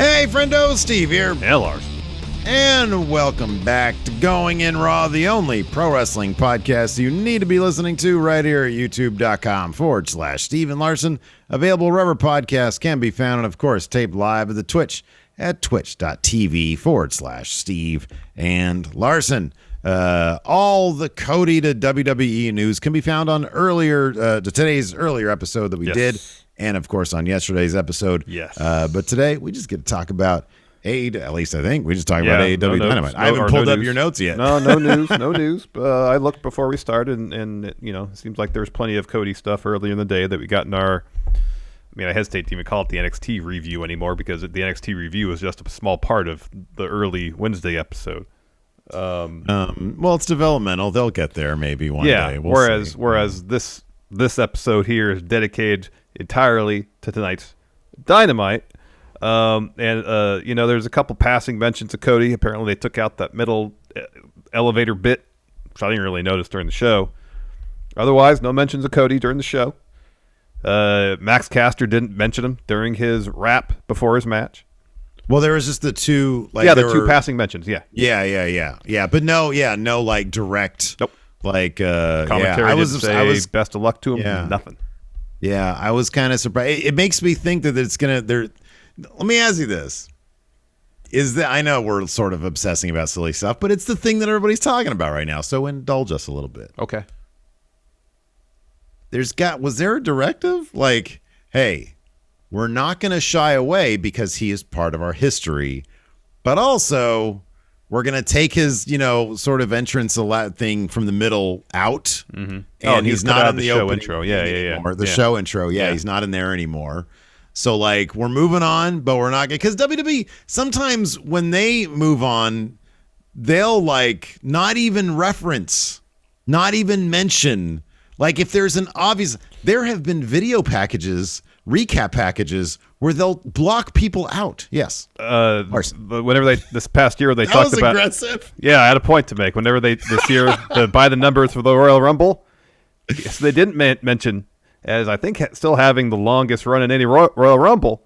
Hey, friendo, Steve here. Hey, Larson. And welcome back to Going In Raw, the only pro wrestling podcast you need to be listening to right here at youtube.com/Steve and Larson. Available wherever podcasts can be found, and of course, taped live at the Twitch at twitch.tv/Steve and Larson. All the Cody to WWE news can be found on today's earlier episode that we did, and of course on yesterday's episode. Yes. But today we just get to talk about AEW, at least I think we just talk about AEW Dynamite. I haven't pulled up your notes yet. No news. I looked before we started, and it seems like there's plenty of Cody stuff earlier in the day that we got in our. I hesitate to even call it the NXT review anymore because the NXT review is just a small part of the early Wednesday episode. Well, it's developmental. They'll get there maybe one day. Whereas this episode here is dedicated entirely to tonight's Dynamite. There's a couple passing mentions of Cody. Apparently, they took out that middle elevator bit, which I didn't really notice during the show. Otherwise, no mentions of Cody during the show. Max Caster didn't mention him during his rap before his match. Well, there was just the two, two passing mentions. Yeah. But no, direct. Nope. Commentary. I was best of luck to him. Yeah. Nothing. Yeah, I was kind of surprised. It makes me think that it's gonna. Let me ask you this: I know we're sort of obsessing about silly stuff, but it's the thing that everybody's talking about right now. So indulge us a little bit. Okay. Was there a directive like, hey, we're not going to shy away because he is part of our history, but also we're going to take his, sort of entrance thing from the middle out. Mm-hmm. And he's not in the show intro. Yeah. The show intro. Yeah, he's not in there anymore. So we're moving on, but we're not going to, because WWE, sometimes when they move on, they'll not even reference, not even mention. If there's an obvious, there have been video packages, recap packages, where they'll block people out. Yes. Whenever this past year, they that talked was about aggressive. Yeah, I had a point to make. Whenever this year, by the numbers for the Royal Rumble, so they didn't mention, as I think still having the longest run in any Royal Rumble,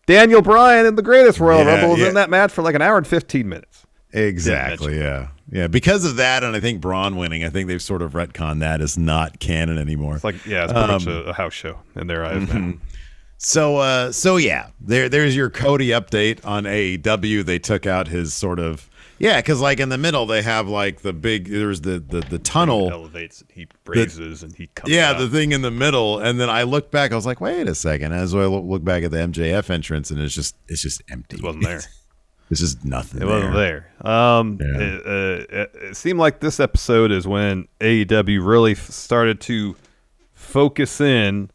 Daniel Bryan in the greatest Royal Rumble was in that match for an hour and 15 minutes. Exactly, yeah. Because of that, and I think Braun winning, I think they've sort of retconned that as not canon anymore. It's it's pretty much a house show in their eyes now. So there's your Cody update on AEW. They took out his sort of, because in the middle they have the big, there's the tunnel. He elevates, he raises, and he comes out. The thing in the middle. And then I looked back, I was like, wait a second. As I look back at the MJF entrance, and it's just empty. It wasn't there. It's just nothing. It wasn't there. It seemed like this episode is when AEW really started to focus in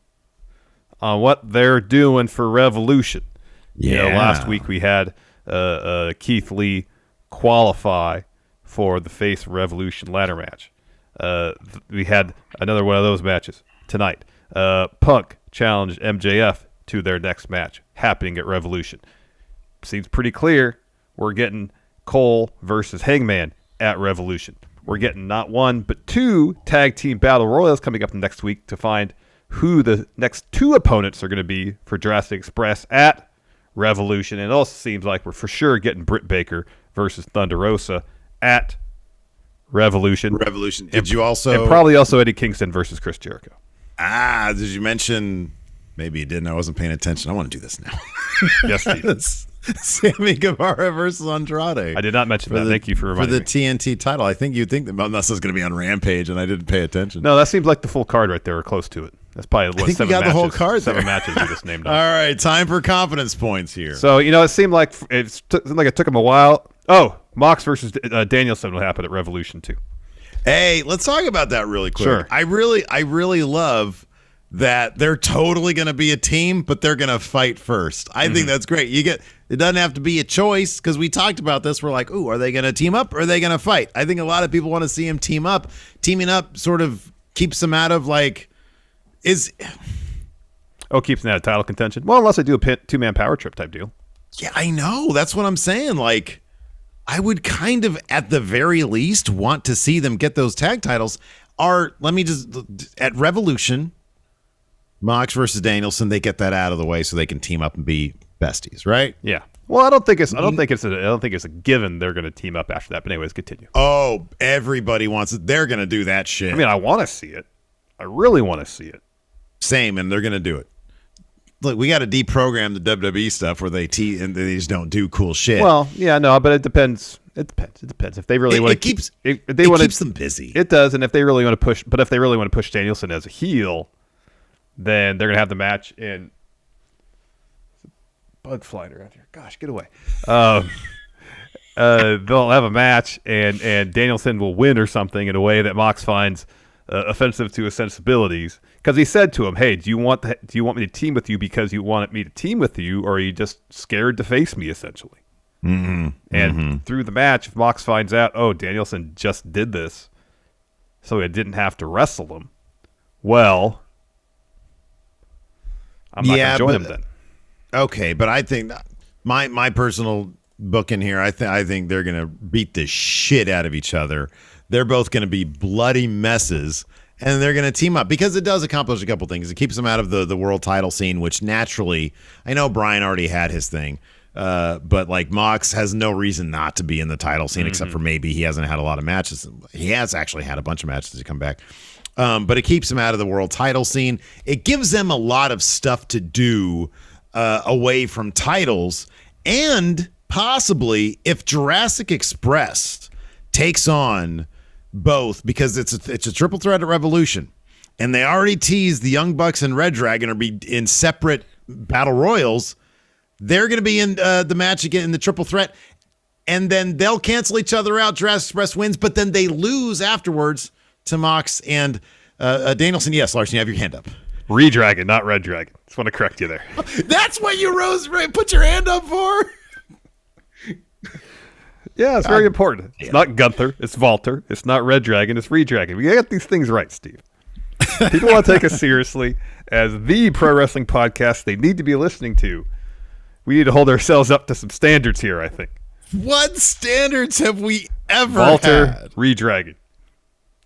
on what they're doing for Revolution. Yeah. Last week we had Keith Lee qualify for the Face Revolution ladder match. We had another one of those matches tonight. Punk challenged MJF to their next match happening at Revolution. Seems pretty clear. We're getting Cole versus Hangman at Revolution. We're getting not one, but two tag team battle royals coming up next week to find who the next two opponents are going to be for Jurassic Express at Revolution. And it also seems like we're for sure getting Britt Baker versus Thunder Rosa at Revolution. Did you also... And probably also Eddie Kingston versus Chris Jericho. Did you mention... Maybe you didn't. I wasn't paying attention. I want to do this now. Yes, Steve. Sammy Guevara versus Andrade. I did not mention that. Thank you for reminding me. For the TNT title. I think you'd think that unless it's going to be on Rampage, and I didn't pay attention. No, that seems like the full card right there, or close to it. That's probably I think we got the whole card there. 7 matches we just named. All right, time for confidence points here. So it seemed like it took him a while. Oh, Mox versus Danielson will happen at Revolution too. Hey, let's talk about that really quick. Sure. I really love that they're totally going to be a team, but they're going to fight first. I think that's great. It doesn't have to be a choice because we talked about this. We're like, ooh, are they going to team up or are they going to fight? I think a lot of people want to see them team up. Teaming up sort of keeps them out of keeps them out of title contention. Well, unless they do a 2-man power trip type deal. Yeah, I know. That's what I'm saying. I would kind of, at the very least, want to see them get those tag titles. At Revolution, Mox versus Danielson, they get that out of the way so they can team up and be besties, right? Yeah. Well, I don't think it's a given they're going to team up after that. But anyways, continue. Oh, everybody wants it. They're going to do that shit. I mean, I want to see it. I really want to see it. Same, and they're going to do it. Look, we got to deprogram the WWE stuff where they just don't do cool shit. Well, yeah, no, but it depends. It depends. If they really want to keeps them busy. It does, and if they really want to push, Danielson as a heel, then they're going to have the match in. Bug flying around here. Gosh, get away. They'll have a match, and Danielson will win or something in a way that Mox finds offensive to his sensibilities. Because he said to him, "Hey, do you want me to team with you because you wanted me to team with you, or are you just scared to face me?" Essentially. Mm-hmm. And through the match, if Mox finds out, oh, Danielson just did this, so he didn't have to wrestle him. Well, I'm not going to join him then. Okay, but I think my personal book in here, I think they're going to beat the shit out of each other. They're both going to be bloody messes, and they're going to team up because it does accomplish a couple things. It keeps them out of the world title scene, which naturally, I know Brian already had his thing, but like Mox has no reason not to be in the title scene except for maybe he hasn't had a lot of matches. He has actually had a bunch of matches to come back. But it keeps them out of the world title scene. It gives them a lot of stuff to do away from titles, and possibly if Jurassic Express takes on both, because it's a triple threat at Revolution, and they already teased the Young Bucks and Red Dragon are be in separate battle royals. They're going to be in the match again in the triple threat, and then they'll cancel each other out. Jurassic Express wins, but then they lose afterwards to Mox and Danielson. Yes, Larson, you have your hand up. Redragon, not Red Dragon. Just want to correct you there. That's what you put your hand up for? Yeah, it's very important. It's not Gunther. It's Walter. It's not Red Dragon. It's Redragon. We got these things right, Steve. People want to take us seriously as the pro wrestling podcast they need to be listening to. We need to hold ourselves up to some standards here, I think. What standards have we ever Walter, had? Redragon.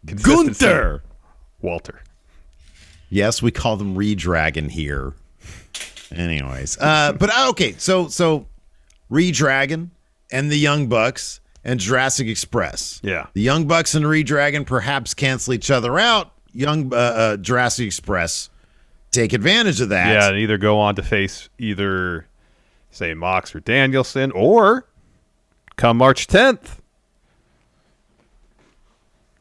Gunther. Walter. Yes, we call them Redragon here. Anyways, but okay, so Redragon and the Young Bucks and Jurassic Express. Yeah, the Young Bucks and Redragon perhaps cancel each other out. Jurassic Express take advantage of that. Yeah, and either go on to face either, say, Mox or Danielson, or come March 10th.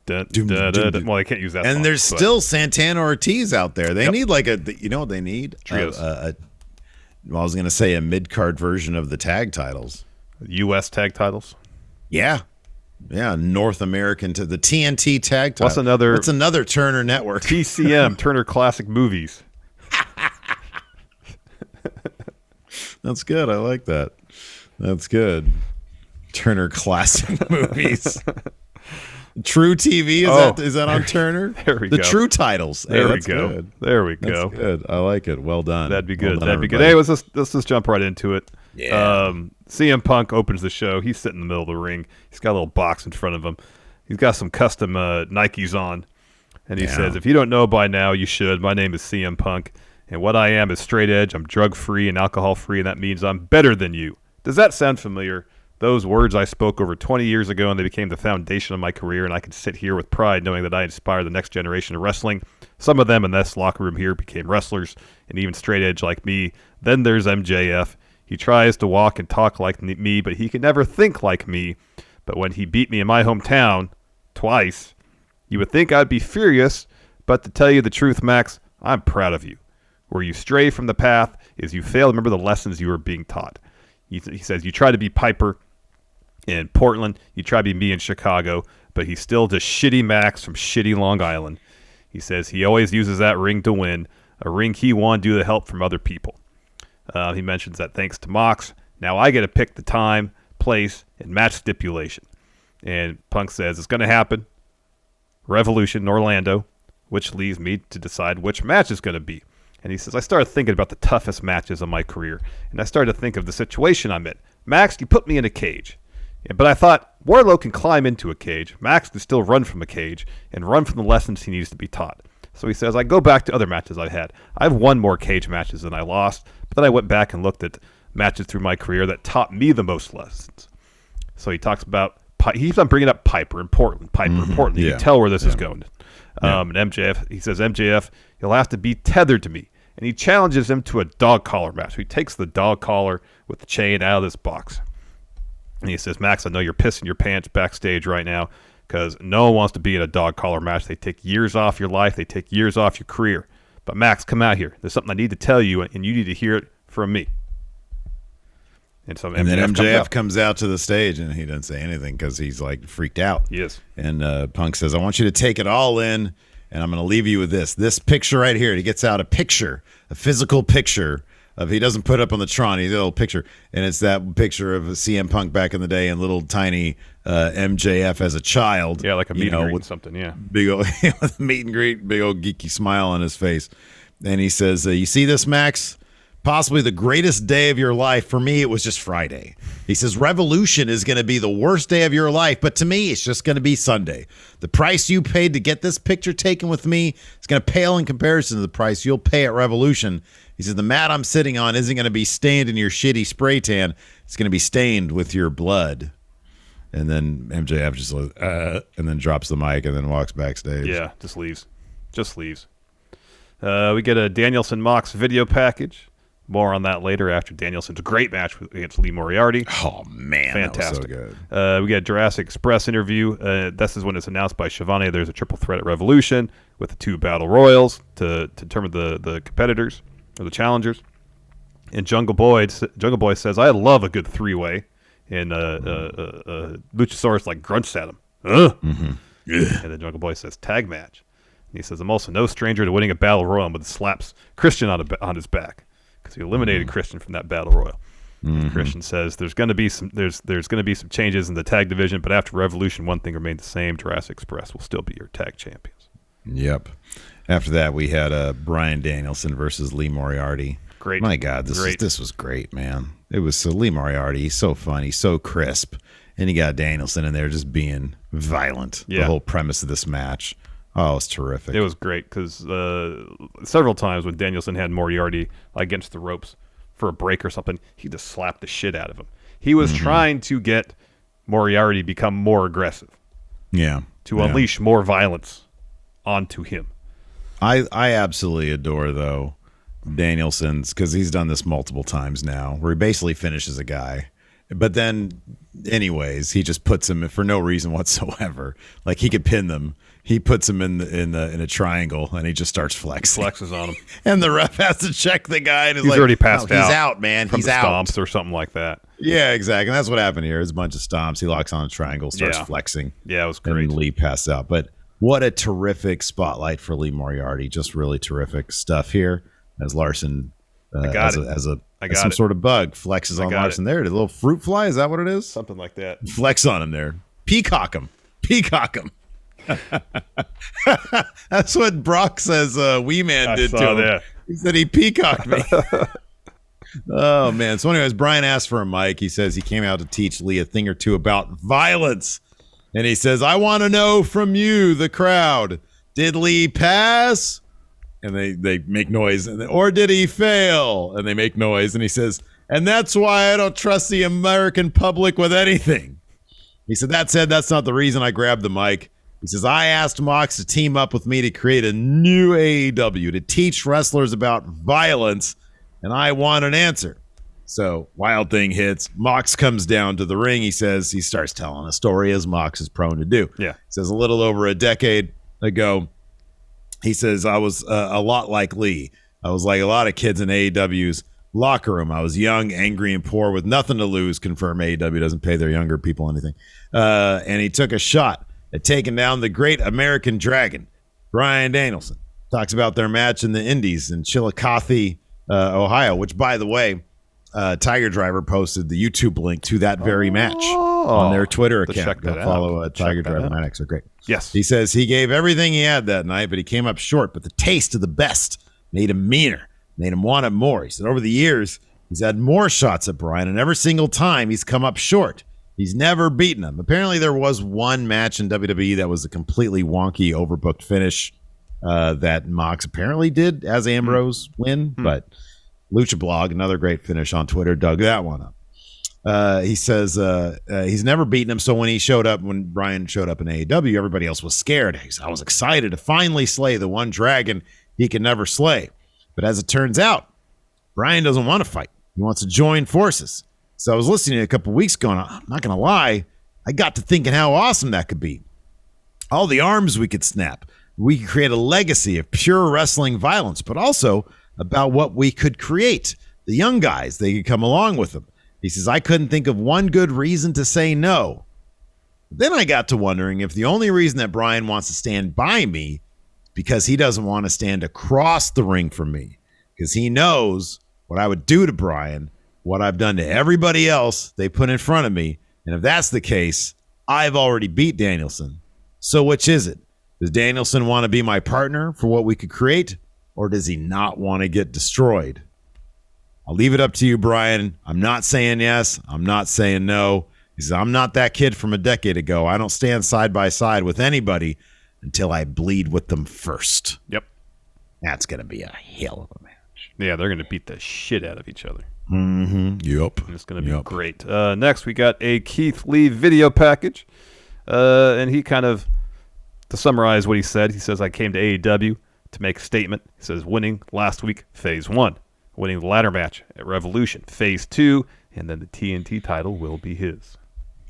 Well, I can't use that. And there's still Santana Ortiz out there. They need like you know what they need? Trios. I was going to say a mid-card version of the tag titles. U.S. tag titles? Yeah. Yeah, North American to the TNT tag title. What's another Turner Network? TCM, Turner Classic Movies. That's good. I like that. That's good. Turner Classic Movies. True TV, is that on Turner? There we go. The True titles. There we go. Good. There we go. That's good. I like it. Well done. That'd be good. Well done, That'd be good. everybody. Hey, let's just jump right into it. Yeah. CM Punk opens the show. He's sitting in the middle of the ring. He's got a little box in front of him. He's got some custom Nikes on. And he says, if you don't know by now, you should. My name is CM Punk. And what I am is straight edge. I'm drug-free and alcohol-free, and that means I'm better than you. Does that sound familiar? Those words I spoke over 20 years ago, and they became the foundation of my career, and I can sit here with pride knowing that I inspired the next generation of wrestling. Some of them in this locker room here became wrestlers, and even straight edge like me. Then there's MJF. He tries to walk and talk like me, but he can never think like me. But when he beat me in my hometown, twice, you would think I'd be furious, but to tell you the truth, Max, I'm proud of you. Where you stray from the path is you fail to remember the lessons you were being taught. He says, you try to be Piper in Portland, you try to be me in Chicago, but he's still just shitty Max from shitty Long Island. He says he always uses that ring to win, a ring he won due to help from other people. He mentions that thanks to Mox, now I get to pick the time, place, and match stipulation. And Punk says it's going to happen. Revolution in Orlando, which leaves me to decide which match is going to be. And he says, I started thinking about the toughest matches of my career, and I started to think of the situation I'm in. Max, you put me in a cage. But I thought, Wardlow can climb into a cage. Max can still run from a cage and run from the lessons he needs to be taught. So he says, I go back to other matches I've had. I've won more cage matches than I lost, but then I went back and looked at matches through my career that taught me the most lessons. So he talks about, he keeps on bringing up Piper and Portland. You can tell where this is going. And MJF, he says, MJF, he'll have to be tethered to me. And he challenges him to a dog collar match. He takes the dog collar with the chain out of this box. And he says, Max, I know you're pissing your pants backstage right now because no one wants to be in a dog collar match. They take years off your life. They take years off your career. But Max, come out here. There's something I need to tell you, and you need to hear it from me. And so then MJF comes out to the stage, and he doesn't say anything because he's like freaked out. Yes. And Punk says, I want you to take it all in, and I'm going to leave you with this picture right here. He gets out a picture, a physical picture of, he doesn't put it up on the Tron, he's a little picture, and it's that picture of CM Punk back in the day and little tiny MJF as a child. Yeah, like a meet and greet with something, yeah. Big old with a meet and greet, big old geeky smile on his face. And he says, you see this, Max? Possibly the greatest day of your life. For me, it was just Friday. He says, Revolution is going to be the worst day of your life, but to me, it's just going to be Sunday. The price you paid to get this picture taken with me is going to pale in comparison to the price you'll pay at Revolution. He says, the mat I'm sitting on isn't going to be stained in your shitty spray tan. It's going to be stained with your blood. And then MJF just and then drops the mic and then walks backstage. Yeah, just leaves. We get a Danielson Mox video package. More on that later after Danielson's great match against Lee Moriarty. Oh, man, fantastic. That was so good. We got a Jurassic Express interview. This is when it's announced by Shivani there's a triple threat at Revolution with the 2 battle royals to determine the competitors or the challengers. And Jungle Boy says, I love a good 3-way. And Luchasaurus like grunts at him. And then Jungle Boy says, tag match. And he says, I'm also no stranger to winning a battle royal, but slaps Christian on his back. Because he eliminated Christian from that battle royal. Christian says there's going to be some changes in the tag division, but after Revolution, one thing remained the same: Jurassic Express will still be your tag champions. Yep. After that, we had Bryan Danielson versus Lee Moriarty. Great. My God, this was great, man. It was Lee Moriarty. He's so funny, so crisp, and you got Danielson in there just being violent. Yeah. The whole premise of this match. Oh, it was terrific. It was great because several times when Danielson had Moriarty against the ropes for a break or something, he just slapped the shit out of him. He was trying to get Moriarty to become more aggressive. Yeah. To unleash more violence onto him. I absolutely adore, though, Danielson's, because he's done this multiple times now, where he basically finishes a guy. But then, anyways, he just puts him for no reason whatsoever. Like, he could pin them. He puts him in a triangle, and he just starts flexing. He flexes on him. And the ref has to check the guy. And he's already passed out. He's out, man. From he's the out. Stomps or something like that. Yeah, exactly. And that's what happened here. It's a bunch of stomps. He locks on a triangle, starts flexing. Yeah, it was great. And Lee passed out. But what a terrific spotlight for Lee Moriarty. Just really terrific stuff here. As Larson, as some sort of bug, flexes on Larson there. Did a little fruit fly? Is that what it is? Something like that. Flex on him there. Peacock him. That's what Brock says Wee Man did to him. That. He said he peacocked me. Oh, man. So anyways, Bryan asked for a mic. He says he came out to teach Lee a thing or two about violence. And he says, I want to know from you, the crowd, did Lee pass? And they make noise. Or did he fail? And they make noise. And he says, and that's why I don't trust the American public with anything. He said, that said, that's not the reason I grabbed the mic. He says, I asked Mox to team up with me to create a new AEW to teach wrestlers about violence, and I want an answer. So Wild Thing hits. Mox comes down to the ring. He says he starts telling a story, as Mox is prone to do. Yeah. He says a little over a decade ago, he says, I was a lot like Lee. I was like a lot of kids in AEW's locker room. I was young, angry, and poor with nothing to lose. Confirm AEW doesn't pay their younger people anything. And he took a shot at taking down the great American Dragon, Bryan Danielson. Talks about their match in the Indies in Chillicothe, Ohio, which, by the way, Tiger Driver posted the YouTube link to that very match on their Twitter account. Go follow Tiger Driver. My necks are great. Yes. He says he gave everything he had that night, but he came up short. But the taste of the best made him meaner, made him want it more. He said over the years, he's had more shots at Bryan, and every single time he's come up short. He's never beaten him. Apparently, there was one match in WWE that was a completely wonky, overbooked finish that Mox apparently did as Ambrose win. But Lucha Blog, another great finish on Twitter, dug that one up. He says he's never beaten him, so when Brian showed up in AEW, everybody else was scared. He said, I was excited to finally slay the one dragon he can never slay. But as it turns out, Brian doesn't want to fight. He wants to join forces. So I was listening a couple weeks ago, and I'm not going to lie, I got to thinking how awesome that could be. All the arms we could snap. We could create a legacy of pure wrestling violence, but also about what we could create. The young guys, they could come along with them. He says, I couldn't think of one good reason to say no. Then I got to wondering if the only reason that Brian wants to stand by me because he doesn't want to stand across the ring from me, because he knows what I would do to Brian, what I've done to everybody else they put in front of me. And if that's the case, I've already beat Danielson. So which is it? Does Danielson want to be my partner for what we could create, or does he not want to get destroyed? I'll leave it up to you, Brian. I'm not saying yes. I'm not saying no. He says, I'm not that kid from a decade ago. I don't stand side by side with anybody until I bleed with them first. Yep. That's going to be a hell of a match. Yeah, they're going to beat the shit out of each other. Mm-hmm. Yep. And it's going to be great. Next, we got a Keith Lee video package. And he kind of, to summarize what he says, I came to AEW to make a statement. He says, winning last week, phase 1. Winning the ladder match at Revolution, phase 2. And then the TNT title will be his.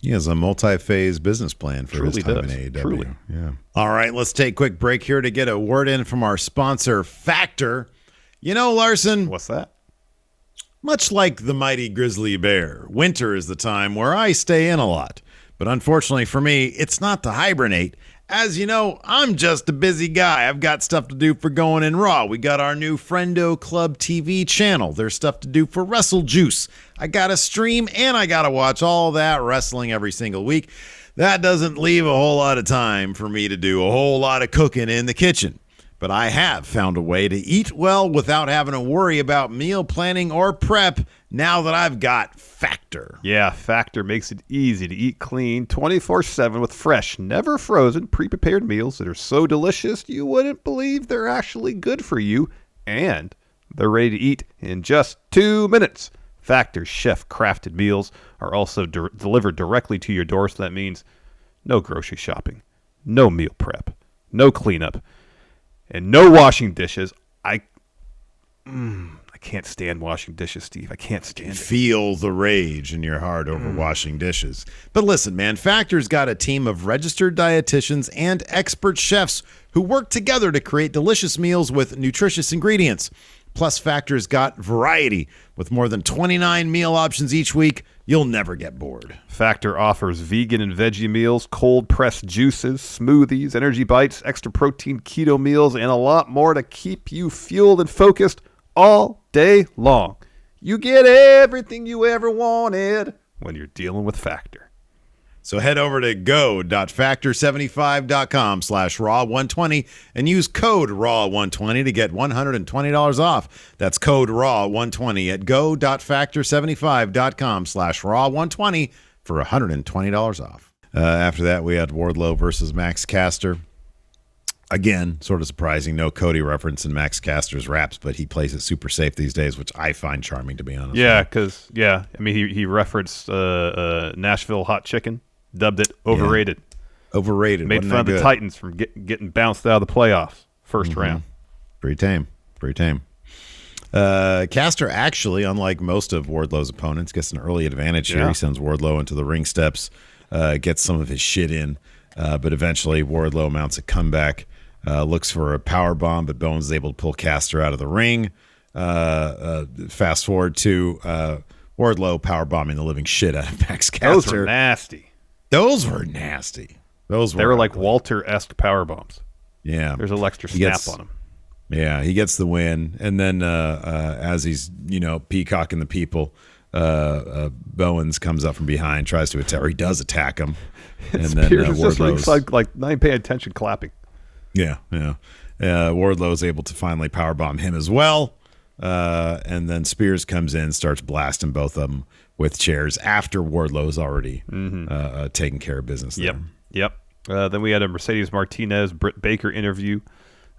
He has a multi-phase business plan for his time in AEW. Truly. Yeah. All right, let's take a quick break here to get a word in from our sponsor, Factor. You know, Larson. What's that? Much like the mighty grizzly bear, winter is the time where I stay in a lot. But unfortunately for me, it's not to hibernate. As you know, I'm just a busy guy. I've got stuff to do for Going in Raw. We got our new Friendo Club TV channel. There's stuff to do for Wrestle Juice. I got to stream and I got to watch all that wrestling every single week. That doesn't leave a whole lot of time for me to do a whole lot of cooking in the kitchen. But I have found a way to eat well without having to worry about meal planning or prep now that I've got Factor. Yeah, Factor makes it easy to eat clean 24/7 with fresh, never frozen, pre-prepared meals that are so delicious you wouldn't believe they're actually good for you, and they're ready to eat in just 2 minutes. Factor's chef-crafted meals are also delivered directly to your door, so that means no grocery shopping, no meal prep, no cleanup, and no washing dishes. I can't stand washing dishes, Steve. I can't stand it. Feel the rage in your heart over washing dishes. But listen, man, Factor's got a team of registered dietitians and expert chefs who work together to create delicious meals with nutritious ingredients. Plus, Factor's got variety. With more than 29 meal options each week, you'll never get bored. Factor offers vegan and veggie meals, cold-pressed juices, smoothies, energy bites, extra protein keto meals, and a lot more to keep you fueled and focused all day long. You get everything you ever wanted when you're dealing with Factor. So head over to go.factor75.com/raw120 and use code RAW120 to get $120 off. That's code RAW120 at go.factor75.com/raw120 for $120 off. After that, we had Wardlow versus Max Caster. Again, sort of surprising. No Cody reference in Max Caster's raps, but he plays it super safe these days, which I find charming, to be honest. Yeah, because, I mean, he referenced Nashville Hot Chicken, dubbed it overrated. Yeah. Overrated. Made fun of the Titans from getting bounced out of the playoffs first round. Pretty tame. Caster actually, unlike most of Wardlow's opponents, gets an early advantage here. He sends Wardlow into the ring steps, gets some of his shit in, but eventually Wardlow mounts a comeback. Looks for a power bomb, but Bones is able to pull Caster out of the ring. Fast forward to Wardlow power bombing the living shit out of Max Caster. Those were nasty. They were like Walter-esque power bombs. Yeah, there's a little extra snap on them. Yeah, he gets the win, and then as he's peacocking the people, Bowens comes up from behind, tries to attack, or he does attack him, and Spears is just like not even paying attention, clapping. Yeah. Wardlow's able to finally powerbomb him as well. And then Spears comes in, starts blasting both of them with chairs after Wardlow's already taken care of business there. Yep. Then we had a Mercedes Martinez, Britt Baker interview.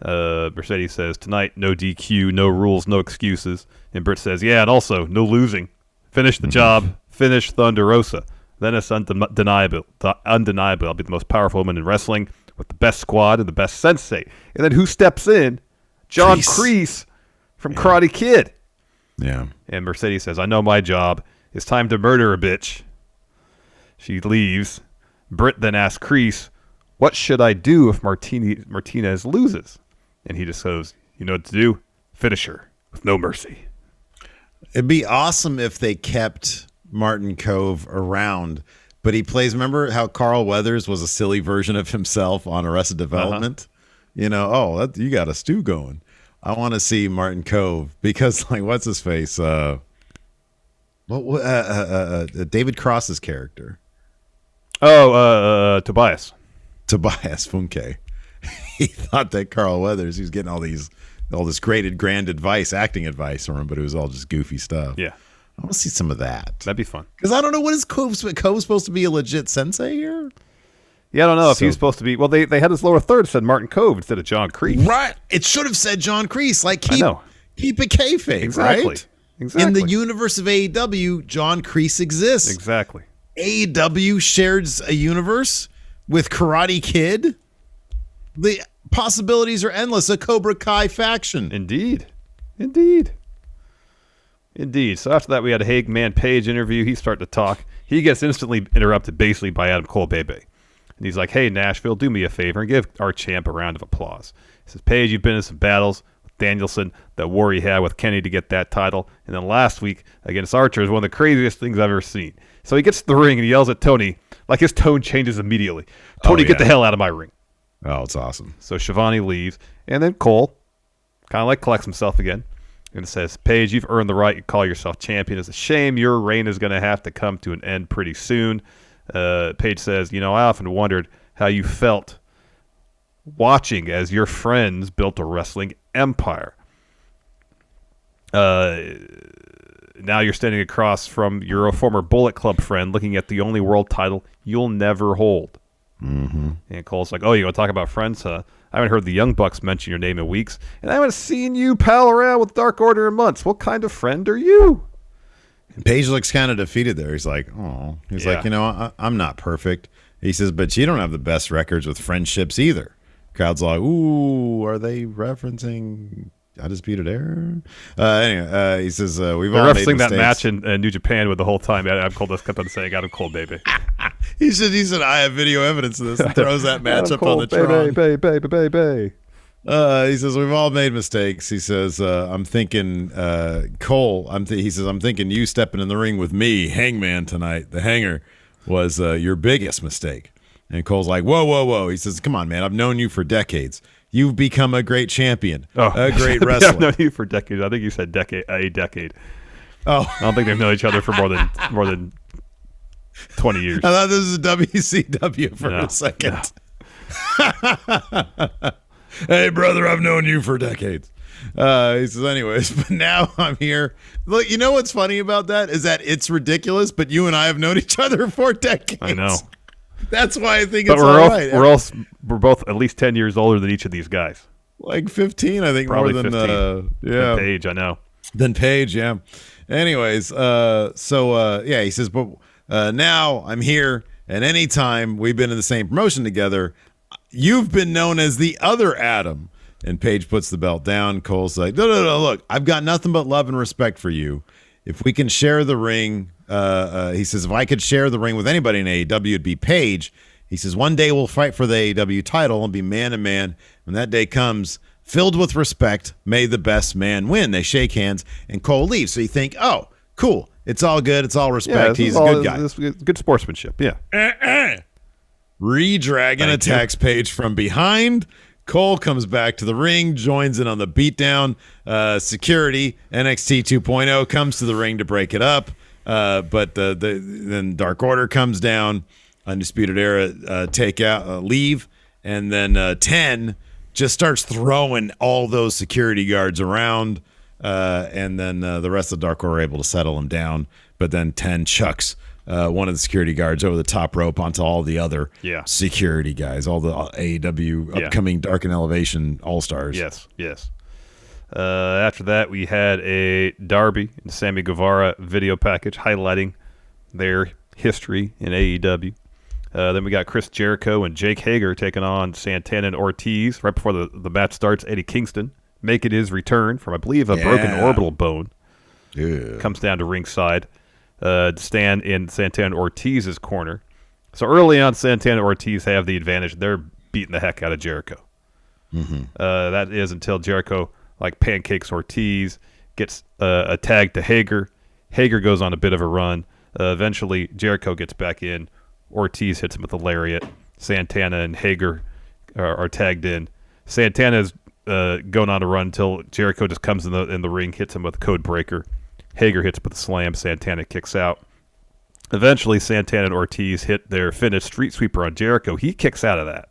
Mercedes says, tonight, no DQ, no rules, no excuses. And Britt says, yeah, and also, no losing. Finish the job. Finish Thunder Rosa. Then it's undeniable. I'll be the most powerful woman in wrestling with the best squad and the best sensei. And then who steps in? John Kreese from Karate Kid. Yeah. And Mercedes says, I know my job. It's time to murder a bitch. She leaves. Britt then asks Kreese, what should I do if Martinez loses? And he just goes, you know what to do? Finish her with no mercy. It'd be awesome if they kept Martin Kove around, but he plays, remember how Carl Weathers was a silly version of himself on Arrested Development? You know, you got a stew going. I want to see Martin Kove because, like, what's his face? David Cross's character. Tobias Funke. He thought that Carl Weathers, he was getting all this graded grand advice, acting advice from him, but it was all just goofy stuff. Yeah. I want to see some of that. That'd be fun. Because I don't know, what is Kove supposed to be a legit sensei here? Yeah, I don't know if he's supposed to be. Well, they had his lower third said Martin Kove instead of John Kreese. Right. It should have said John Kreese. Like, keep it kayfabe, exactly. right? Exactly. In the universe of AEW, John Kreese exists. Exactly. AEW shares a universe with Karate Kid. The possibilities are endless. A Cobra Kai faction. Indeed. So after that, we had a Hangman Page interview. He started to talk. He gets instantly interrupted basically by Adam Cole Bebe. And he's like, hey, Nashville, do me a favor and give our champ a round of applause. He says, Page, you've been in some battles with Danielson, that war he had with Kenny to get that title. And then last week against Archer is one of the craziest things I've ever seen. So he gets to the ring and he yells at Tony, like his tone changes immediately. Tony, get the hell out of my ring. Oh, it's awesome. So Shivani leaves. And then Cole kind of like collects himself again. And it says, Paige, you've earned the right to call yourself champion. It's a shame your reign is going to have to come to an end pretty soon. Paige says, I often wondered how you felt watching as your friends built a wrestling empire. Now you're standing across from your former Bullet Club friend looking at the only world title you'll never hold. Mm-hmm. And Cole's like, oh, you want to talk about friends, huh? I haven't heard the Young Bucks mention your name in weeks, and I haven't seen you pal around with Dark Order in months. What kind of friend are you? And Paige looks kind of defeated there. He's like, oh. He's like, I'm not perfect. He says, but you don't have the best records with friendships either. Crowd's like, ooh, are they referencing Undisputed Era? Anyway, he says, we've all made mistakes. Referencing that match in New Japan with the whole time Adam Cole just kept on saying, Adam Cole, baby. He said, I have video evidence of this, and throws that match up on the Tron. Baby. He says, we've all made mistakes. He says, I'm thinking, Cole, he says, I'm thinking you stepping in the ring with me, Hangman, tonight. The Hanger was your biggest mistake. And Cole's like, whoa. He says, come on, man. I've known you for decades. You've become a great champion, a great wrestler. I've known you for decades. I think you said a decade. Oh, I don't think they've known each other for more than 20 years. I thought this was a WCW for a second. No. Hey, brother, I've known you for decades. He says, anyways, but now I'm here. Look, you know what's funny about that is that it's ridiculous, but you and I have known each other for decades. I know. That's why I think it's all right. We're both at least 10 years older than each of these guys. Like 15, I think. Probably more than 15. Than Paige, I know. Than Paige, yeah. Anyways, he says, but now I'm here, and anytime we've been in the same promotion together, you've been known as the other Adam. And Paige puts the belt down. Cole's like, no, look, I've got nothing but love and respect for you. If we can share the ring, he says, if I could share the ring with anybody in AEW, it'd be Paige. He says, one day we'll fight for the AEW title and be man to man. When that day comes, filled with respect, may the best man win. They shake hands, and Cole leaves. So you think, oh, cool. It's all good. It's all respect. He's a good guy. Good sportsmanship, yeah. Re-Dragon attacks Paige from behind. Cole comes back to the ring, joins in on the beatdown. Security, NXT 2.0, comes to the ring to break it up. But then Dark Order comes down. Undisputed Era leave. And then 10 just starts throwing all those security guards around. And then the rest of Dark Order are able to settle him down. But then 10 chucks one of the security guards over the top rope onto all the other Yeah. security guys, all the AEW upcoming Dark and Elevation All-Stars. Yes. After that, we had a Darby and Sammy Guevara video package highlighting their history in AEW. Then we got Chris Jericho and Jake Hager taking on Santana and Ortiz. Right before the match starts, Eddie Kingston making his return from, I believe, a broken orbital bone. Yeah. Comes down to ringside to stand in Santana and Ortiz's corner. So early on, Santana and Ortiz have the advantage. They're beating the heck out of Jericho. That is until Jericho pancakes Ortiz, gets a tag to Hager. Hager goes on a bit of a run. Eventually, Jericho gets back in. Ortiz hits him with a lariat. Santana and Hager are tagged in. Santana's going on a run until Jericho just comes in the ring, hits him with a code breaker. Hager hits him with a slam. Santana kicks out. Eventually, Santana and Ortiz hit their finished street sweeper on Jericho. He kicks out of that.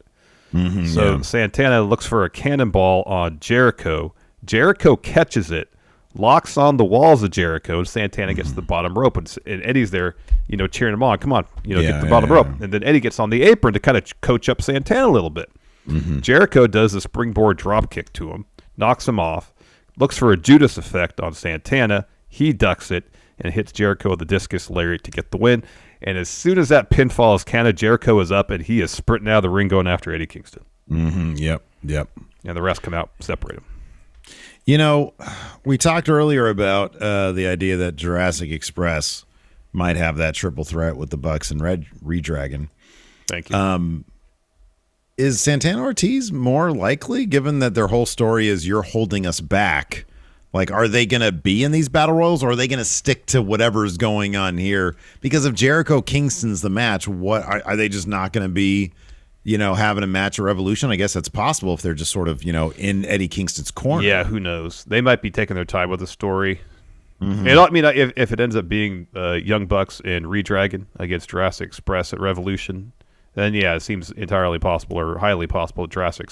Santana looks for a cannonball on Jericho. Jericho catches it, locks on the walls of Jericho, and Santana gets to the bottom rope. And Eddie's there, cheering him on. Come on, get to the bottom rope. And then Eddie gets on the apron to kind of coach up Santana a little bit. Jericho does a springboard drop kick to him, knocks him off, looks for a Judas effect on Santana. He ducks it and hits Jericho with the discus lariat to get the win. And as soon as that pinfall is counted, Jericho is up and he is sprinting out of the ring going after Eddie Kingston. Yep. And the rest come out, separate him. We talked earlier about the idea that Jurassic Express might have that triple threat with the Bucks and Redragon. Thank you. Is Santana Ortiz more likely, given that their whole story is you're holding us back? Are they going to be in these battle royals, or are they going to stick to whatever's going on here? Because if Jericho Kingston's the match, what are they just not going to be, having a match at Revolution? I guess that's possible if they're just sort of, in Eddie Kingston's corner. Yeah, who knows? They might be taking their time with the story. If it ends up being Young Bucks and Redragon against Jurassic Express at Revolution, then it seems entirely possible or highly possible that Jurassic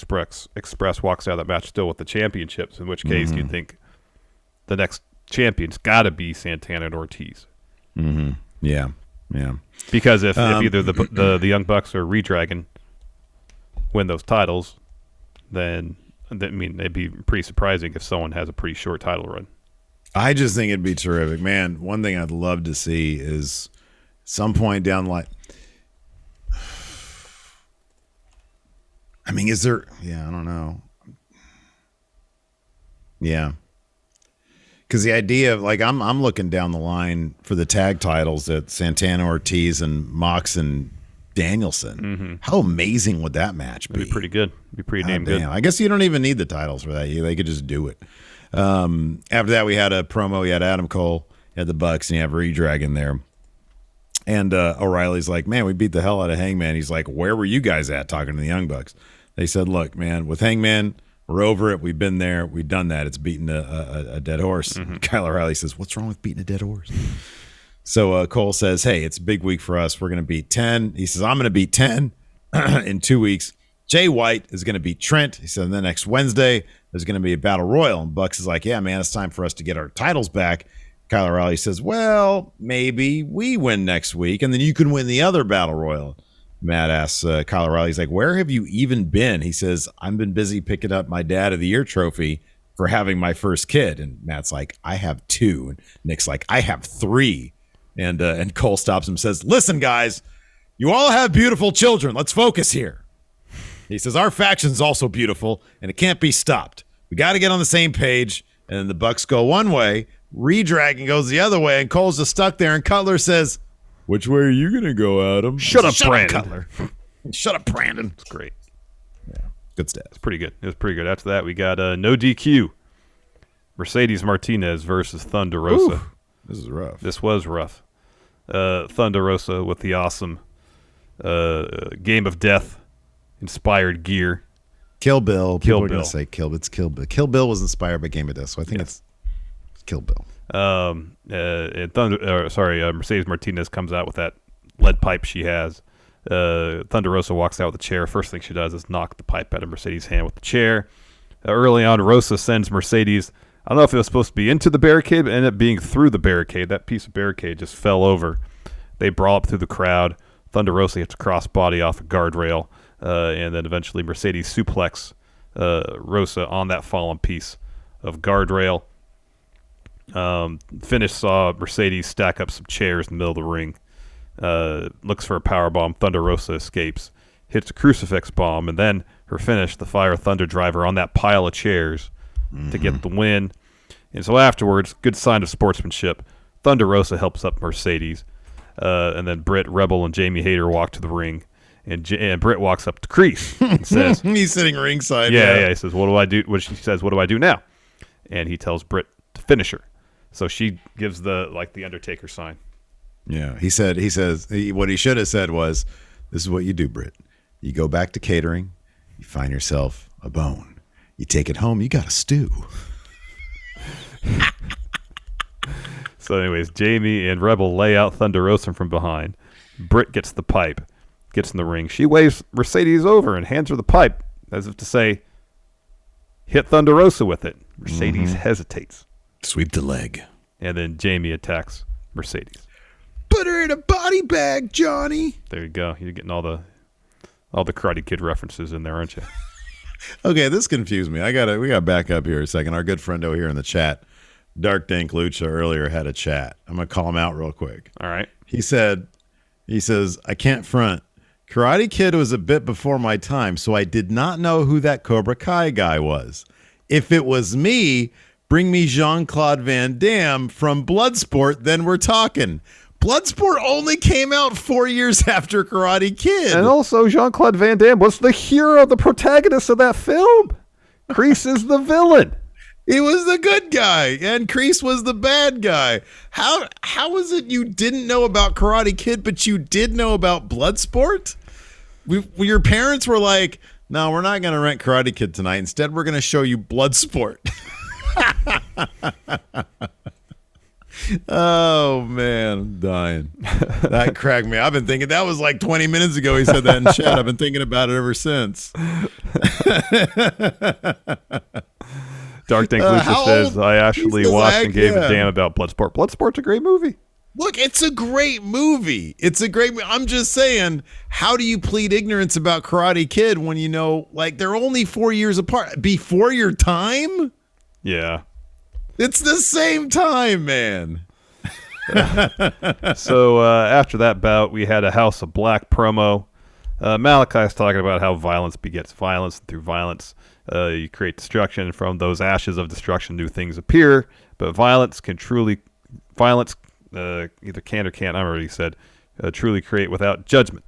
Express walks out of that match still with the championships, in which case you'd think the next champion's got to be Santana and Ortiz. Yeah. Because if either the Young Bucks or Redragon win those titles, then it'd be pretty surprising if someone has a pretty short title run. I just think it'd be terrific, man. One thing I'd love to see is some point down the line. Is there? Yeah, I don't know. Yeah. Because the idea of I'm looking down the line for the tag titles at Santana Ortiz and Mox and Danielson. How amazing would that match be? It'd be pretty good. It'd be pretty damn good. I guess you don't even need the titles for that. They could just do it. After that, we had a promo. You had Adam Cole, you had the Bucks, and you have Redragon there. And O'Reilly's like, man, we beat the hell out of Hangman. He's like, where were you guys at talking to the Young Bucks? They said, look, man, with Hangman, we're over it. We've been there. We've done that. It's beating a dead horse. Kyle O'Reilly says, what's wrong with beating a dead horse? So Cole says, hey, it's a big week for us. We're going to beat 10. He says, I'm going to beat 10 in 2 weeks. Jay White is going to beat Trent. He said, the next Wednesday, there's going to be a battle royal. And Bucks is like, yeah, man, it's time for us to get our titles back. Kyle O'Reilly says, well, maybe we win next week, and then you can win the other battle royal. Matt asks Kyle O'Reilly, he's like, where have you even been? He says, I've been busy picking up my Dad of the Year trophy for having my first kid. And Matt's like, I have 2. And Nick's like, I have 3. And Cole stops him and says, listen, guys, you all have beautiful children. Let's focus here. He says, our faction's also beautiful, and it can't be stopped. We got to get on the same page. And then the Bucks go one way, Redragon goes the other way, and Cole's just stuck there. And Cutler says, which way are you going to go, Adam? Shut up, Brandon. Cutler. Shut up, Brandon. It's great. Yeah, good stats. It's pretty good. It was pretty good. After that, we got no DQ. Mercedes Martinez versus Thunder Rosa. Oof, this is rough. This was rough. Thunder Rosa with the awesome Game of Death inspired gear. Kill Bill. Kill People are Bill. going to say Kill. It's Kill Bill. Kill Bill was inspired by Game of Death, so I think it's Kill Bill. Mercedes Martinez comes out with that lead pipe she has. Thunder Rosa walks out with a chair. First thing she does is knock the pipe out of Mercedes' hand with the chair. Early on, Rosa sends Mercedes, I don't know if it was supposed to be into the barricade, but ended up being through the barricade. That piece of barricade just fell over. They brawl up through the crowd. Thunder Rosa hits a crossbody off a guardrail, and then eventually Mercedes suplex Rosa on that fallen piece of guardrail. Finish saw Mercedes stack up some chairs in the middle of the ring. Looks for a powerbomb. Thunder Rosa escapes, hits a crucifix bomb, and then her finish, the Fire Thunder Driver on that pile of chairs to get the win. And so afterwards, good sign of sportsmanship, Thunder Rosa helps up Mercedes. And then Britt, Rebel, and Jamie Hayter walk to the ring. And Britt walks up to Kreese and says... He's sitting ringside. Yeah. He says, what do I do? She says, what do I do now? And he tells Britt to finish her. So she gives the Undertaker sign. Yeah. He says, what he should have said was, this is what you do, Britt. You go back to catering. You find yourself a bone. You take it home. You got a stew. So anyways, Jamie and Rebel lay out Thunder Rosa from behind. Britt gets the pipe, gets in the ring. She waves Mercedes over and hands her the pipe as if to say, hit Thunder Rosa with it. Mercedes hesitates. Sweep the leg. And then Jamie attacks Mercedes. Put her in a body bag, Johnny. There you go. You're getting all the Karate Kid references in there, aren't you? Okay, this confused me. We got to back up here a second. Our good friendo here in the chat, Dark Dank Lucha, earlier had a chat. I'm going to call him out real quick. All right. He says, I can't front. Karate Kid was a bit before my time, so I did not know who that Cobra Kai guy was. If it was me, bring me Jean-Claude Van Damme from Bloodsport, then we're talking. Bloodsport only came out 4 years after Karate Kid. And also, Jean-Claude Van Damme was the hero, the protagonist of that film. Kreese is the villain. He was the good guy, and Kreese was the bad guy. How is it you didn't know about Karate Kid, but you did know about Bloodsport? Your parents were like, no, we're not going to rent Karate Kid tonight. Instead, we're going to show you Bloodsport. Oh, man, I'm dying. That cracked me. I've been thinking, that was like 20 minutes ago he said that in chat. I've been thinking about it ever since. Dark Dank Lucha says, I actually watched and gave a damn about Bloodsport. Bloodsport's a great movie. Look, it's a great movie. I'm just saying, how do you plead ignorance about Karate Kid when you know, like, they're only 4 years apart? Before your time? Yeah. It's the same time, man. So after that bout, we had a House of Black promo. Malachi's talking about how violence begets violence, and through violence, you create destruction. From those ashes of destruction, new things appear. But violence either can or can't, I already said, truly create without judgment.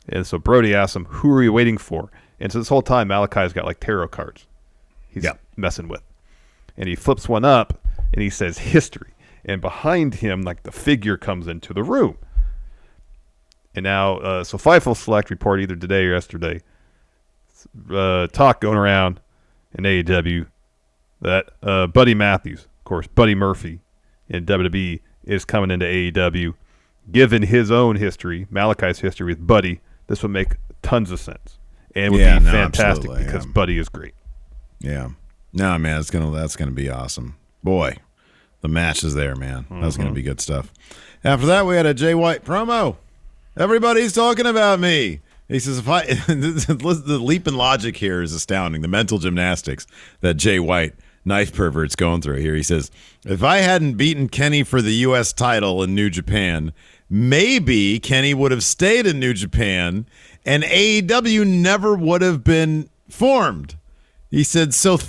And so Brody asks him, who are you waiting for? And so this whole time, Malachi's got like tarot cards he's messing with. And he flips one up, and he says history. And behind him, like the figure comes into the room. And now, so Fightful Select report either today or yesterday, talk going around in AEW that Buddy Matthews, of course, Buddy Murphy in WWE, is coming into AEW. Given his own history, Malachi's history with Buddy, this would make tons of sense. And would be fantastic because Buddy is great. Yeah. No, man, that's gonna be awesome. Boy, the match is there, man. That's gonna be good stuff. After that, we had a Jay White promo. Everybody's talking about me. He says, the leap in logic here is astounding. The mental gymnastics that Jay White, knife pervert's going through here. He says, if I hadn't beaten Kenny for the U.S. title in New Japan, maybe Kenny would have stayed in New Japan and AEW never would have been formed. He said, so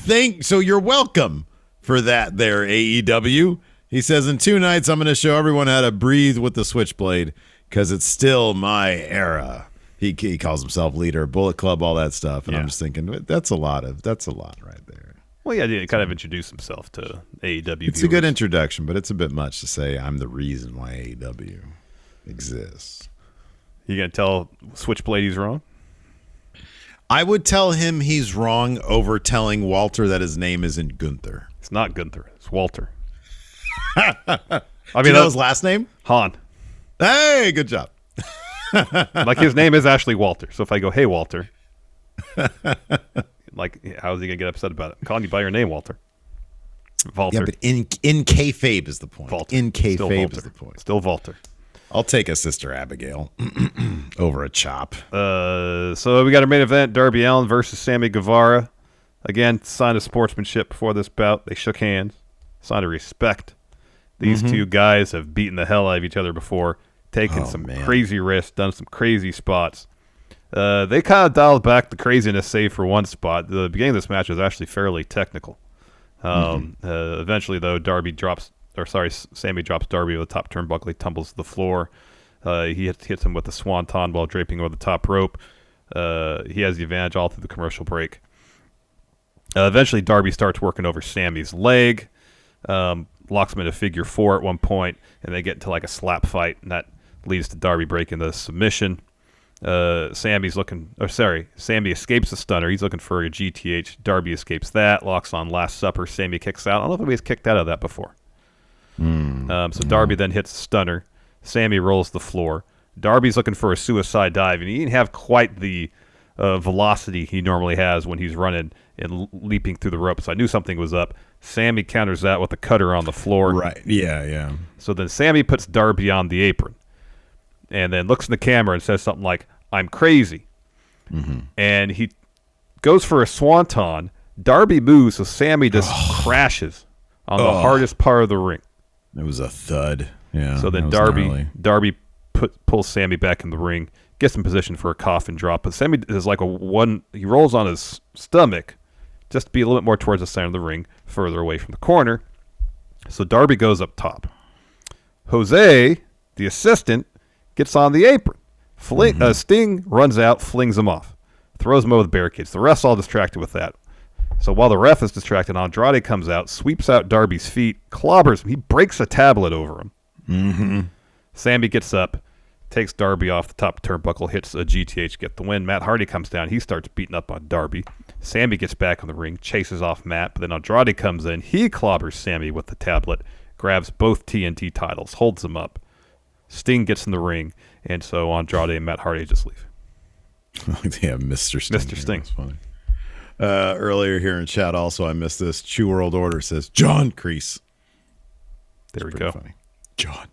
you're welcome for that there, AEW. He says, in 2 nights, I'm going to show everyone how to breathe with the switchblade because it's still my era. He calls himself leader, Bullet Club, all that stuff. And I'm just thinking, that's a lot right there. Well, yeah, he kind of introduced himself to AEW. It's a good introduction, but it's a bit much to say I'm the reason why AEW exists. You going to tell Switchblade he's wrong? I would tell him he's wrong over telling Walter that his name isn't Gunther. It's not Gunther. It's Walter. Do you know his last name? Han. Hey, good job. Like his name is actually Walter. So if I go, hey, Walter, like, how is he going to get upset about it? I'm calling you by your name, Walter. Walter. Yeah, but in kayfabe is the point. Walter. In kayfabe is the point. Still Walter. I'll take a Sister Abigail over a chop. So we got our main event, Darby Allin versus Sammy Guevara. Again, sign of sportsmanship before this bout. They shook hands. Sign of respect. These two guys have beaten the hell out of each other before, taken some crazy risks, done some crazy spots. They kind of dialed back the craziness, save for one spot. The beginning of this match was actually fairly technical. Eventually, though, Sammy drops Darby with the top turnbuckle. He tumbles to the floor. He hits him with the swanton while draping over the top rope. He has the advantage all through the commercial break. Eventually, Darby starts working over Sammy's leg. Locks him in a figure 4 at one point, and they get into like a slap fight, and that leads to Darby breaking the submission. Sammy escapes the stunner. He's looking for a GTH. Darby escapes that, locks on Last Supper. Sammy kicks out. I don't know if anybody's kicked out of that before. So Darby then hits the stunner. Sammy rolls the floor. Darby's looking for a suicide dive, and he didn't have quite the velocity he normally has when he's running and leaping through the rope. So I knew something was up. Sammy counters that with a cutter on the floor. Right. Yeah. So then Sammy puts Darby on the apron and then looks in the camera and says something like, "I'm crazy." And he goes for a swanton. Darby moves, so Sammy just crashes on the hardest part of the ring. It was a thud. Yeah. So then Darby pulls Sammy back in the ring, gets in position for a coffin drop. But Sammy is like he rolls on his stomach just to be a little bit more towards the center of the ring, further away from the corner. So Darby goes up top. Jose, the assistant, gets on the apron. Sting runs out, flings him off, throws him over the barricades. The ref's all distracted with that. So while the ref is distracted, Andrade comes out, sweeps out Darby's feet, clobbers him. He breaks a tablet over him. Sammy gets up, takes Darby off the top turnbuckle, hits a GTH, get the win. Matt Hardy comes down. He starts beating up on Darby. Sammy gets back on the ring, chases off Matt, but then Andrade comes in. He clobbers Sammy with the tablet, grabs both TNT titles, holds them up. Sting gets in the ring, and so Andrade and Matt Hardy just leave. Yeah, Mr. Sting. Mr. Sting. That's funny. Earlier here in chat, also, I missed this. Chew World Order says, John Kreese. There we go. Funny. John.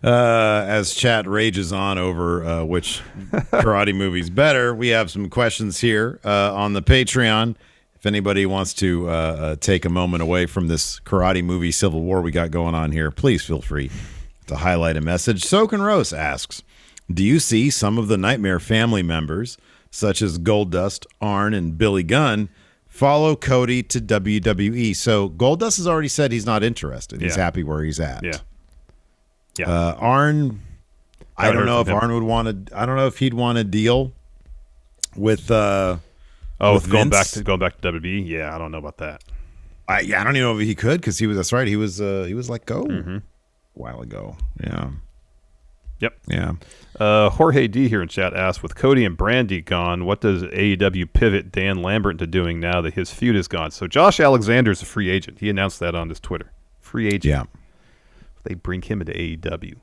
As chat rages on over which karate movie's better, we have some questions here on the Patreon. If anybody wants to take a moment away from this karate movie Civil War we got going on here, please feel free to highlight a message. Soken Rose asks, do you see some of the Nightmare family members, such as Goldust, Arn, and Billy Gunn, follow Cody to WWE? So Goldust has already said he's not interested. He's happy where he's at. Yeah. Arn, I don't know if Arn would want to. I don't know if he'd want to deal with. With going back to WWE. Yeah, I don't know about that. I don't even know if he could, because he was. That's right. He was let go a while ago. Yeah. Yep. Yeah. Jorge D here in chat asked, with Cody and Brandy gone, what does AEW pivot Dan Lambert into doing now that his feud is gone? So Josh Alexander's a free agent. He announced that on his Twitter. Free agent. Yeah. They bring him into AEW.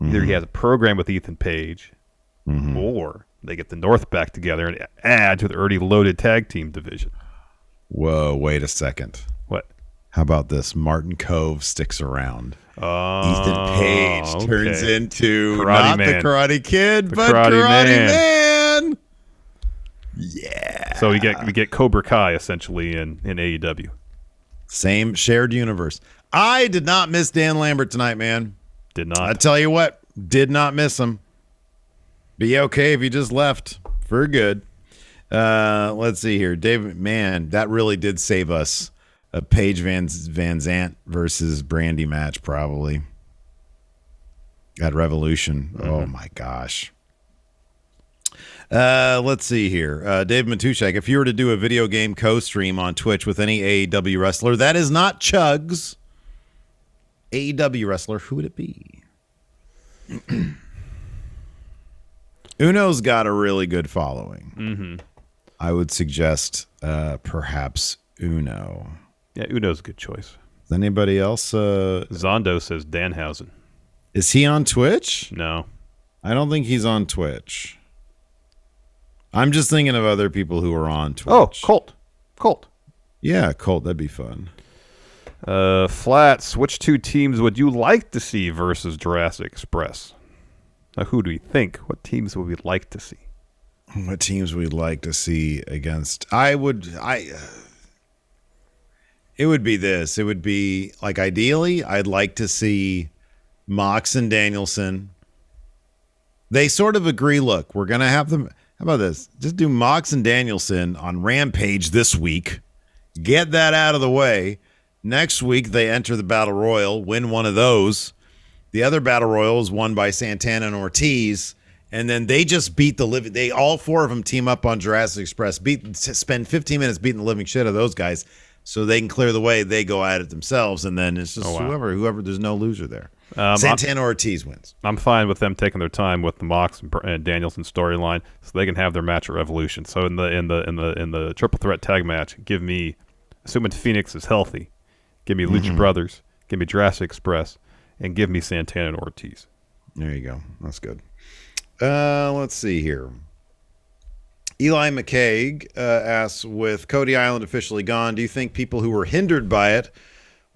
Either he has a program with Ethan Page, or they get the North back together and add to the already loaded tag team division. Whoa, wait a second. What? How about this? Martin Cove sticks around. Ethan Page turns into not the Karate Kid, but Karate Man. Yeah. So we get Cobra Kai essentially in AEW. Same shared universe. I did not miss Dan Lambert tonight, man. Did not. I tell you what, did not miss him. Be okay if he just left for good. Let's see here. David, man, that really did save us a Paige Van Zant versus Brandy match, probably. At Revolution. Oh, my gosh. Let's see here. Dave Matushak, if you were to do a video game co-stream on Twitch with any AEW wrestler, that is not Chugs. AEW wrestler, who would it be? Uno's got a really good following. I would suggest perhaps Uno. Yeah, Uno's a good choice. Is anybody else? Zondo says Danhausen. Is he on Twitch? No. I don't think he's on Twitch. I'm just thinking of other people who are on Twitch. Oh, Colt. Yeah, Colt. That'd be fun. Flats, which two teams would you like to see versus Jurassic Express? Now, who do we think? What teams would we like to see? What teams we'd like to see against? It would be this. It would be like ideally, I'd like to see Mox and Danielson. They sort of agree. Look, we're gonna have them. How about this? Just do Mox and Danielson on Rampage this week. Get that out of the way. Next week they enter the Battle Royal, win one of those. The other Battle Royal is won by Santana and Ortiz. And then they just beat the living. They all four of them team up on Jurassic Express. Spend 15 minutes beating the living shit out of those guys, so they can clear the way. They go at it themselves, and then it's just whoever. There's no loser there. Santana Ortiz wins. I'm fine with them taking their time with the Mox and Danielson storyline, so they can have their match at Revolution. So in the triple threat tag match, give me, assuming Phoenix is healthy, give me Lucha Brothers, give me Jurassic Express, and give me Santana and Ortiz. There you go. That's good. Let's see here. Eli McCaig asks, with Cody Island officially gone, do you think people who were hindered by it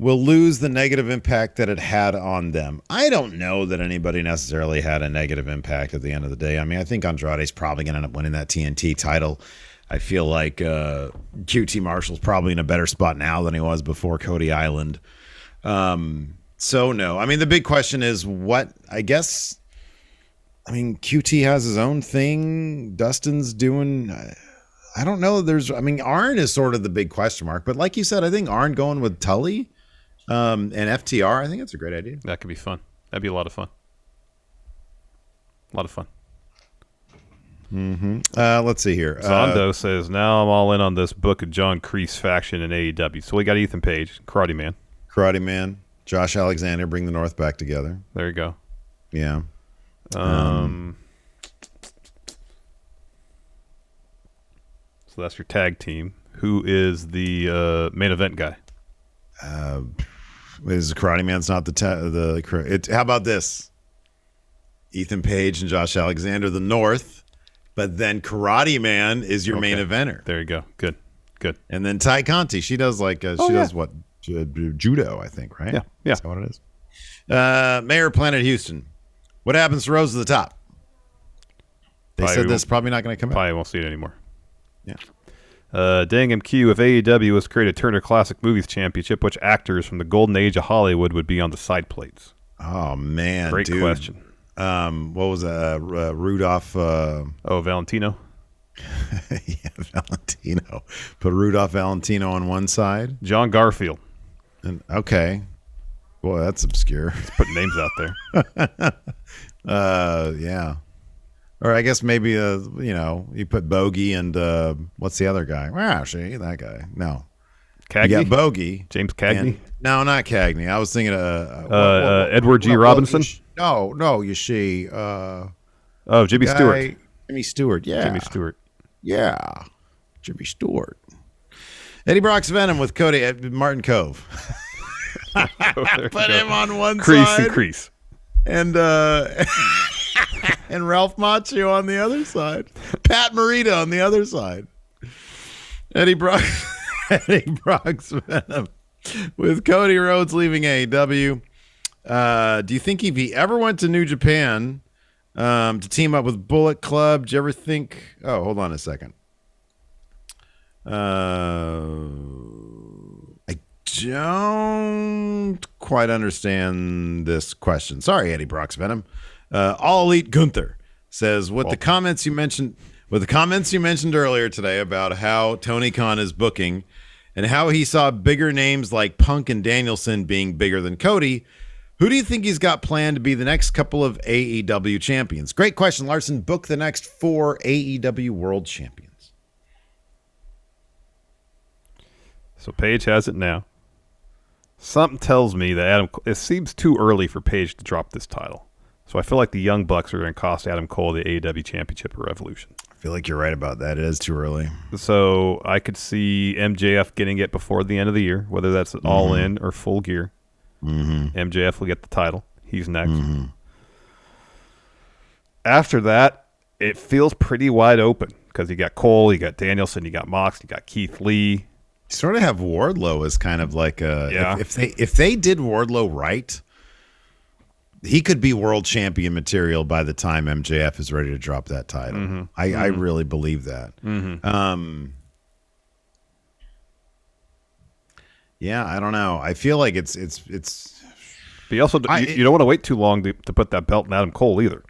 will lose the negative impact that it had on them? I don't know that anybody necessarily had a negative impact at the end of the day. I mean, I think Andrade's probably going to end up winning that TNT title. I feel like QT Marshall's probably in a better spot now than he was before Cody Island. So, no. I mean, the big question is what, I guess... I mean, QT has his own thing. Dustin's doing, I don't know. Arn is sort of the big question mark. But like you said, I think Arn going with Tully and FTR, I think that's a great idea. That could be fun. That'd be a lot of fun. A lot of fun. Mm-hmm. Let's see here. Zondo says, now I'm all in on this book of John Kreese faction in AEW. So we got Ethan Page, Karate Man, Josh Alexander, bring the North back together. There you go. Yeah. So that's your tag team. Who is the main event guy? Is Karate Man's not how about this? Ethan Page and Josh Alexander, the North, but then Karate Man is your main eventer. There you go. Good. And then Ty Conti, she does does what? Judo, I think, right? Yeah. That's what it is. Mayor of Planet Houston. What happens to Rose to the Top? They said this is probably not going to come out. Probably won't see it anymore. Yeah. Dang MQ, if AEW was to create a Turner Classic Movies Championship, which actors from the golden age of Hollywood would be on the side plates? Oh, man. Great question. What was that? Rudolph. Valentino? Yeah, Valentino. Put Rudolph Valentino on one side. John Garfield. Okay. Boy, that's obscure. Let's put names out there. Yeah. Or I guess maybe, you put Bogey and what's the other guy? That guy. No. Cagney? You got Bogey. James Cagney? No, not Cagney. I was thinking Edward G. Robinson? You see. Jimmy Stewart. Jimmy Stewart, yeah. Jimmy Stewart. Yeah. Jimmy Stewart. Eddie Brock's Venom with Cody Martin Cove. Put him on one side. Crease. And and Ralph Macchio on the other side. Pat Morita on the other side. Eddie Brock's Venom with Cody Rhodes leaving AEW. Do you think if he ever went to New Japan to team up with Bullet Club, do you ever think... Oh, hold on a second. I don't quite understand this question. Sorry, Eddie Brock's Venom. All Elite Gunther says, with the comments you mentioned earlier today about how Tony Khan is booking and how he saw bigger names like Punk and Danielson being bigger than Cody, who do you think he's got planned to be the next couple of AEW champions? Great question, Larson. Book the next 4 AEW World Champions. So Paige has it now. Something tells me that it seems too early for Paige to drop this title. So I feel like the Young Bucks are going to cost Adam Cole the AEW Championship at Revolution. I feel like you're right about that. It is too early. So I could see MJF getting it before the end of the year, whether that's all in or full gear. Mm-hmm. MJF will get the title. He's next. Mm-hmm. After that, it feels pretty wide open because you got Cole, you got Danielson, you got Mox, you got Keith Lee. You sort of have Wardlow as kind of like a... Yeah. If they did Wardlow right, he could be world champion material by the time MJF is ready to drop that title. Mm-hmm. I really believe that. Mm-hmm. Yeah, I don't know. I feel like it's. But you also you don't want to wait too long to put that belt in Adam Cole either.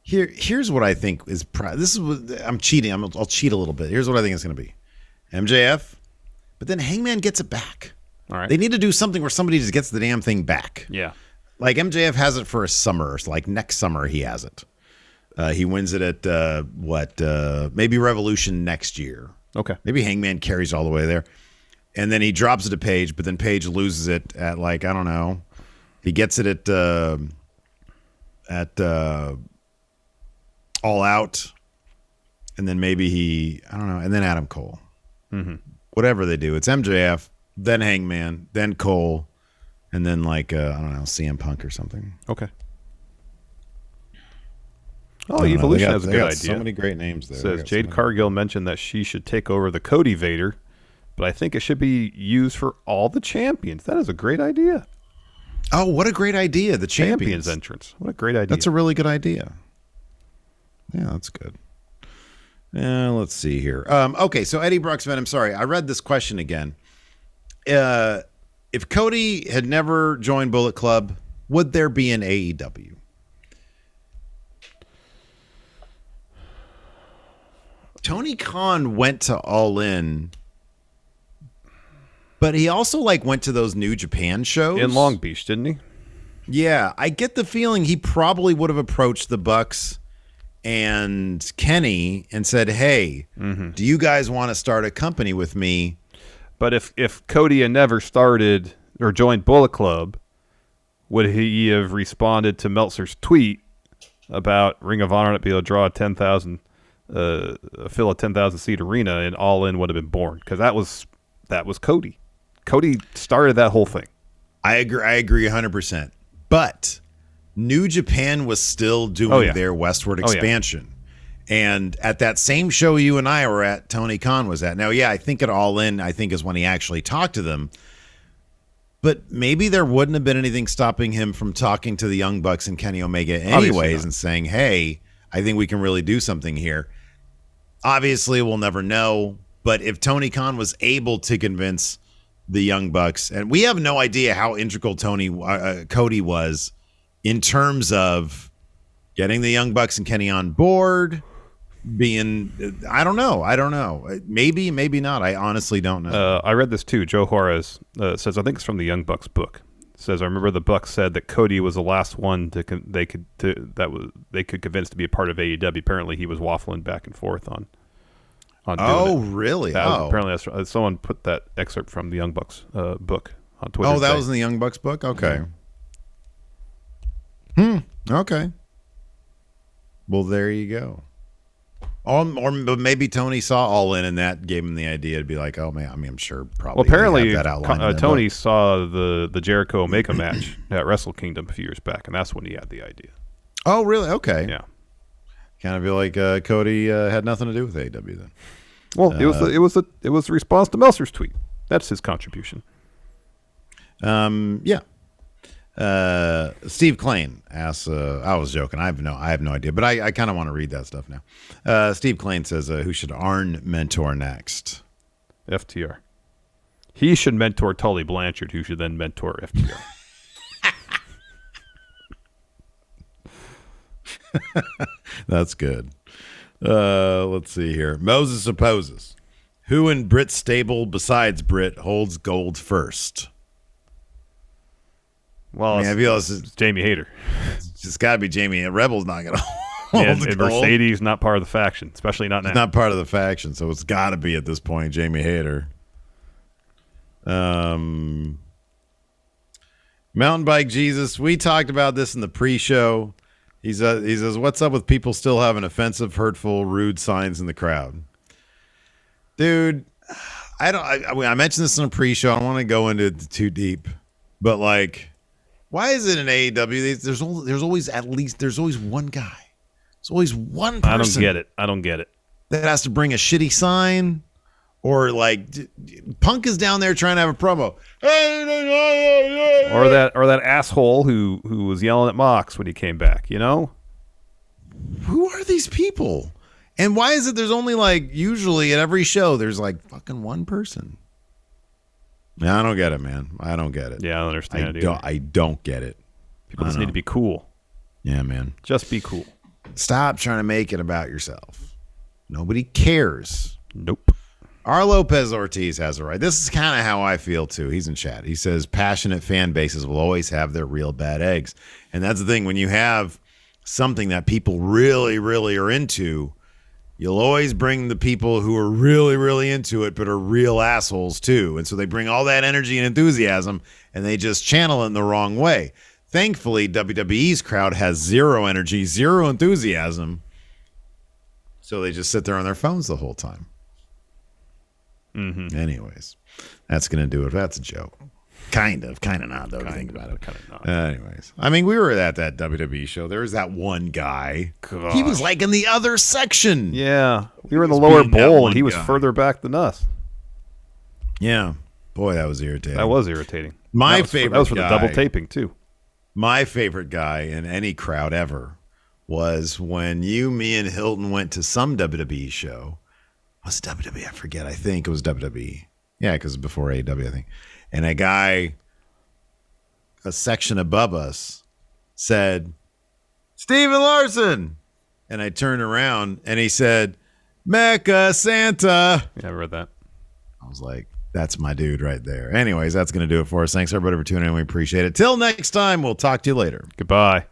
Here's what I think is. This is what I'm cheating. I'll cheat a little bit. Here's what I think it's going to be. MJF, but then Hangman gets it back. All right. They need to do something where somebody just gets the damn thing back. Yeah. Like MJF has it for a summer. So like next summer he has it. He wins it at maybe Revolution next year. Okay. Maybe Hangman carries all the way there. And then he drops it to Page, but then Page loses it at like, I don't know. He gets it at All Out. And then maybe I don't know. And then Adam Cole. Mm-hmm. Whatever they do. It's MJF, then Hangman, then Cole, and then like, I don't know, CM Punk or something. Okay. Oh, Evolution has a good idea. So many great names there. Says Jade Cargill mentioned that she should take over the Cody Vader, but I think it should be used for all the champions. That is a great idea. Oh, what a great idea. The champions entrance. What a great idea. That's a really good idea. Yeah, that's good. Let's see here. Okay, so Eddie Bruxman, I'm sorry. I read this question again. If Cody had never joined Bullet Club, would there be an AEW? Tony Khan went to All In, but he also like went to those New Japan shows in Long Beach, didn't he? Yeah, I get the feeling he probably would have approached the Bucks and Kenny and said, "Hey, do you guys want to start a company with me?" But if Cody had never started or joined Bullet Club, would he have responded to Meltzer's tweet about Ring of Honor not be able to draw a 10,000? Fill a 10,000 seat arena, and All In would have been born, because that was Cody. Cody started that whole thing. I agree 100%. But New Japan was still doing their westward expansion. And at that same show you and I were at, Tony Khan was at. Now, I think at All In, I think is when he actually talked to them. But maybe there wouldn't have been anything stopping him from talking to the Young Bucks and Kenny Omega anyways and saying, "Hey, I think we can really do something here." Obviously, we'll never know. But if Tony Khan was able to convince the Young Bucks, and we have no idea how integral Cody was in terms of getting the Young Bucks and Kenny on board, I don't know. Maybe not. I honestly don't know. I read this too. Joe Juarez says, I think it's from the Young Bucks book. Says, I remember the Bucks said that Cody was the last one they could convince to be a part of AEW. Apparently, he was waffling back and forth on doing it. Really? Apparently, someone put that excerpt from the Young Bucks book on Twitter. Oh, that was in the Young Bucks book? Okay. Okay. Well, there you go. Or maybe Tony saw All In and that gave him the idea to be like, oh man, I mean, I'm sure probably. Well, apparently that Tony saw the Jericho Omega match at Wrestle Kingdom a few years back, and that's when he had the idea. Oh, really? Okay. Yeah. Kind of feel like Cody had nothing to do with AEW then. Well, it was a response to Meltzer's tweet. That's his contribution. Yeah. Steve Klain asks, I was joking. I have no idea, but I kind of want to read that stuff now. Steve Klain says, who should Arn mentor next? FTR. He should mentor Tully Blanchard, who should then mentor FTR. That's good. Let's see here. Moses opposes. Who in Britt's stable besides Britt holds gold first? Well, I feel it's Jamie Hayter. It's got to be Jamie. Rebel's not going to hold and gold. Mercedes not part of the faction, especially not now. It's not part of the faction, so it's got to be at this point Jamie Hayter. Mountain Bike Jesus. We talked about this in the pre-show. He says, "What's up with people still having offensive, hurtful, rude signs in the crowd?" Dude, I mentioned this in a pre-show. I don't want to go into it too deep, but like, why is it in AEW? There's always one guy. There's always one person. I don't get it. That has to bring a shitty sign, Or like Punk is down there trying to have a promo. Or that asshole who was yelling at Mox when he came back, you know? Who are these people? And why is it there's only like usually at every show there's like fucking one person? Yeah, I don't get it, man. I don't get it. Yeah, I don't understand it. I don't get it. People just need to be cool. Yeah, man. Just be cool. Stop trying to make it about yourself. Nobody cares. Nope. R. Lopez Ortiz has it right. This is kind of how I feel, too. He's in chat. He says passionate fan bases will always have their real bad eggs. And that's the thing. When you have something that people really, really are into, you'll always bring the people who are really, really into it, but are real assholes, too. And so they bring all that energy and enthusiasm, and they just channel it in the wrong way. Thankfully, WWE's crowd has zero energy, zero enthusiasm. So they just sit there on their phones the whole time. Mm-hmm. Anyways, that's going to do it. That's a joke. Kind of not, though, to think about it. Kind of not. Anyways, I mean, we were at that WWE show. There was that one guy. Gosh. He was like in the other section. Yeah. We were in the lower being that bowl, one and he was guy. further back than us. Yeah. Boy, that was irritating. That was irritating. My that favorite was for the guy- double taping, too. My favorite guy in any crowd ever was when you, me, and Hilton went to some WWE show. Was it WWE? I forget. I think it was WWE. Yeah, because before AEW, I think. And a guy, a section above us, said, Steven Larson. And I turned around and he said, Mecca Santa. Yeah, I read that. I was like, that's my dude right there. Anyways, that's going to do it for us. Thanks, everybody, for tuning in. We appreciate it. Till next time, we'll talk to you later. Goodbye.